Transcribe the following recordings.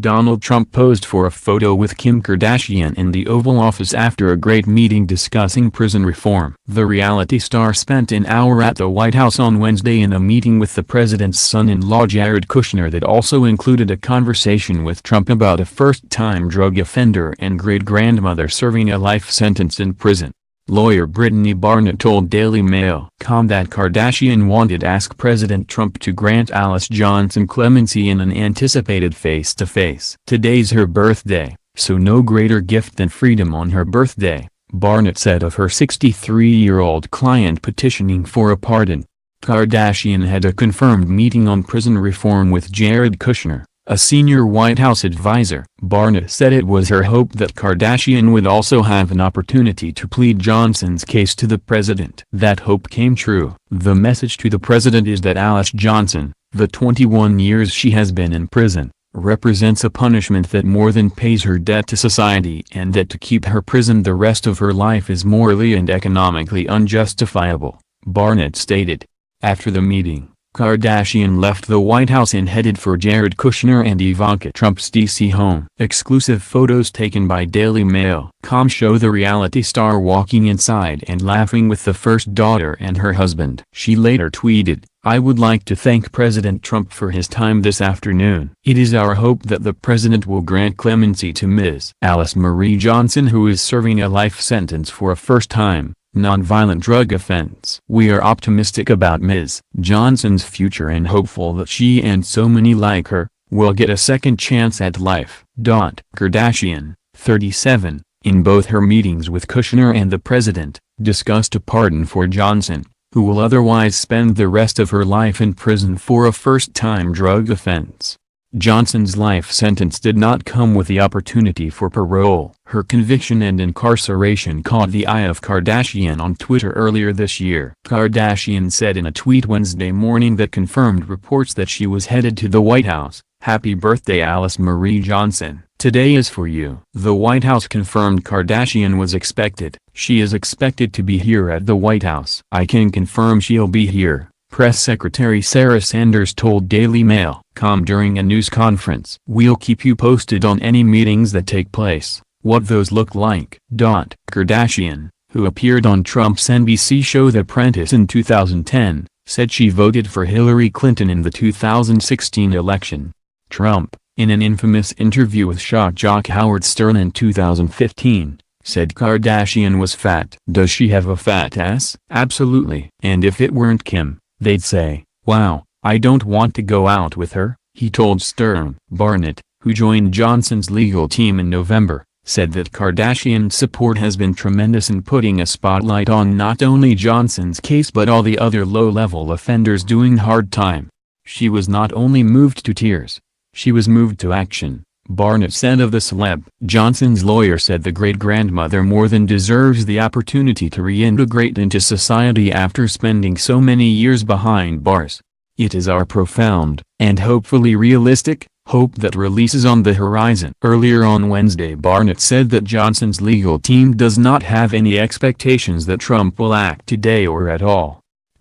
Donald Trump posed for a photo with Kim Kardashian in the Oval Office after a great meeting discussing prison reform. The reality star spent an hour at the White House on Wednesday in a meeting with the president's son-in-law Jared Kushner that also included a conversation with Trump about a first-time drug offender and great-grandmother serving a life sentence in prison. Lawyer Brittany Barnett told Daily Mail.com that Kardashian wanted to ask President Trump to grant Alice Johnson clemency in an anticipated face-to-face. Today's her birthday, so no greater gift than freedom on her birthday, Barnett said of her 63-year-old client petitioning for a pardon. Kardashian had a confirmed meeting on prison reform with Jared Kushner, a senior White House advisor. Barnett said it was her hope that Kardashian would also have an opportunity to plead Johnson's case to the president. That hope came true. The message to the president is that Alice Johnson, the 21 years she has been in prison, represents a punishment that more than pays her debt to society, and that to keep her prisoned the rest of her life is morally and economically unjustifiable, Barnett stated. After the meeting, Kardashian left the White House and headed for Jared Kushner and Ivanka Trump's D.C. home. Exclusive photos taken by Daily Mail.com show the reality star walking inside and laughing with the first daughter and her husband. She later tweeted, "I would like to thank President Trump for his time this afternoon. It is our hope that the president will grant clemency to Ms. Alice Marie Johnson, who is serving a life sentence for a first-time, nonviolent drug offense. We are optimistic about Ms. Johnson's future and hopeful that she and so many like her will get a second chance at life." Kardashian, 37, in both her meetings with Kushner and the president, discussed a pardon for Johnson, who will otherwise spend the rest of her life in prison for a first-time drug offense. Johnson's life sentence did not come with the opportunity for parole. Her conviction and incarceration caught the eye of Kardashian on Twitter earlier this year. Kardashian said in a tweet Wednesday morning that confirmed reports that she was headed to the White House. "Happy birthday, Alice Marie Johnson. Today is for you." The White House confirmed Kardashian was expected. "She is expected to be here at the White House. I can confirm she'll be here," Press Secretary Sarah Sanders told Daily Mail.com during a news conference. "We'll keep you posted on any meetings that take place, what those look like." Kardashian, who appeared on Trump's NBC show The Apprentice in 2010, said she voted for Hillary Clinton in the 2016 election. Trump, in an infamous interview with shock jock Howard Stern in 2015, said Kardashian was fat. "Does she have a fat ass? Absolutely. And if it weren't Kim, they'd say, wow, I don't want to go out with her," he told Stern. Barnett, who joined Johnson's legal team in November, said that Kardashian's support has been tremendous in putting a spotlight on not only Johnson's case but all the other low-level offenders doing hard time. "She was not only moved to tears, she was moved to action," Barnett said of the celeb. Johnson's lawyer said the great-grandmother more than deserves the opportunity to reintegrate into society after spending so many years behind bars. "It is our profound, and hopefully realistic, hope that release is on the horizon." Earlier on Wednesday, Barnett said that Johnson's legal team does not have any expectations that Trump will act today or at all.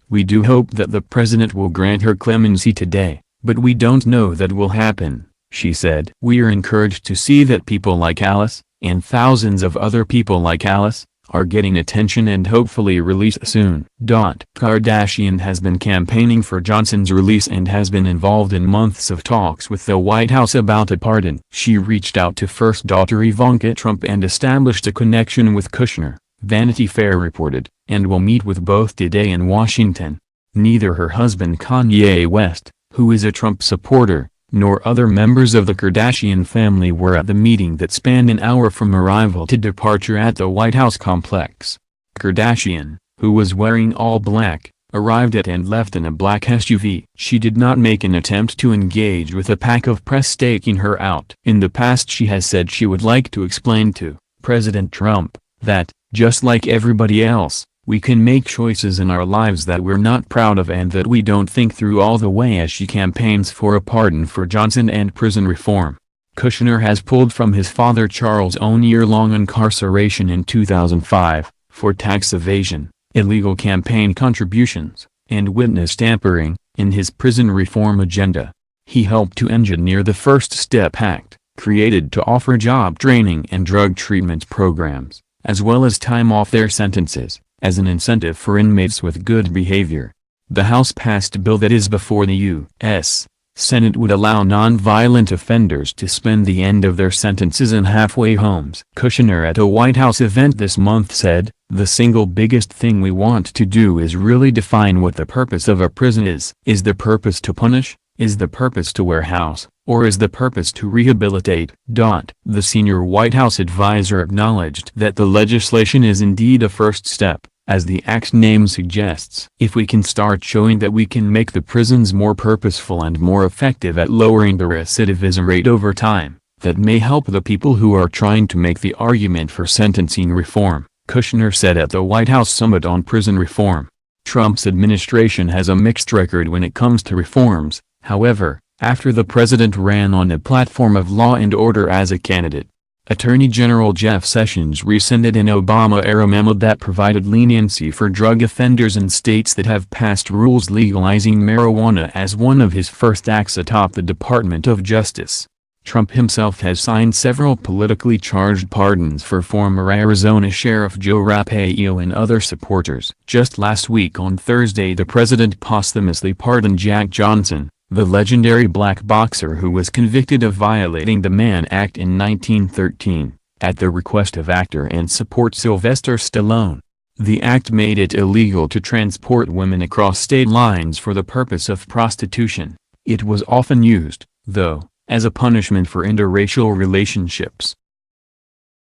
"We do hope that the president will grant her clemency today, but we don't know that will happen," she said. "We are encouraged to see that people like Alice, and thousands of other people like Alice, are getting attention and hopefully released soon." Kardashian has been campaigning for Johnson's release and has been involved in months of talks with the White House about a pardon. She reached out to first daughter Ivanka Trump and established a connection with Kushner, Vanity Fair reported, and will meet with both today in Washington. Neither her husband Kanye West, who is a Trump supporter, nor other members of the Kardashian family were at the meeting that spanned an hour from arrival to departure at the White House complex. Kardashian, who was wearing all black, arrived at and left in a black SUV. She did not make an attempt to engage with a pack of press staking her out. In the past she has said she would like to explain to President Trump that, just like everybody else, we can make choices in our lives that we're not proud of and that we don't think through all the way, as she campaigns for a pardon for Johnson and prison reform. Kushner has pulled from his father Charles' own year-long incarceration in 2005, for tax evasion, illegal campaign contributions, and witness tampering, in his prison reform agenda. He helped to engineer the First Step Act, created to offer job training and drug treatment programs, as well as time off their sentences, as an incentive for inmates with good behavior. The House passed a bill that is before the U.S. Senate would allow non-violent offenders to spend the end of their sentences in halfway homes. Kushner at a White House event this month said, "The single biggest thing we want to do is really define what the purpose of a prison is. Is the purpose to punish? Is the purpose to warehouse? Or is the purpose to rehabilitate?" The senior White House advisor acknowledged that the legislation is indeed a first step, as the act's name suggests. "If we can start showing that we can make the prisons more purposeful and more effective at lowering the recidivism rate over time, that may help the people who are trying to make the argument for sentencing reform," Kushner said at the White House Summit on Prison Reform. Trump's administration has a mixed record when it comes to reforms, however, after the president ran on a platform of law and order as a candidate. Attorney General Jeff Sessions rescinded an Obama-era memo that provided leniency for drug offenders in states that have passed rules legalizing marijuana as one of his first acts atop the Department of Justice. Trump himself has signed several politically charged pardons for former Arizona Sheriff Joe Arpaio and other supporters. Just last week on Thursday, the president posthumously pardoned Jack Johnson, the legendary black boxer who was convicted of violating the Mann Act in 1913, at the request of actor and support Sylvester Stallone. The act made it illegal to transport women across state lines for the purpose of prostitution. It was often used, though, as a punishment for interracial relationships.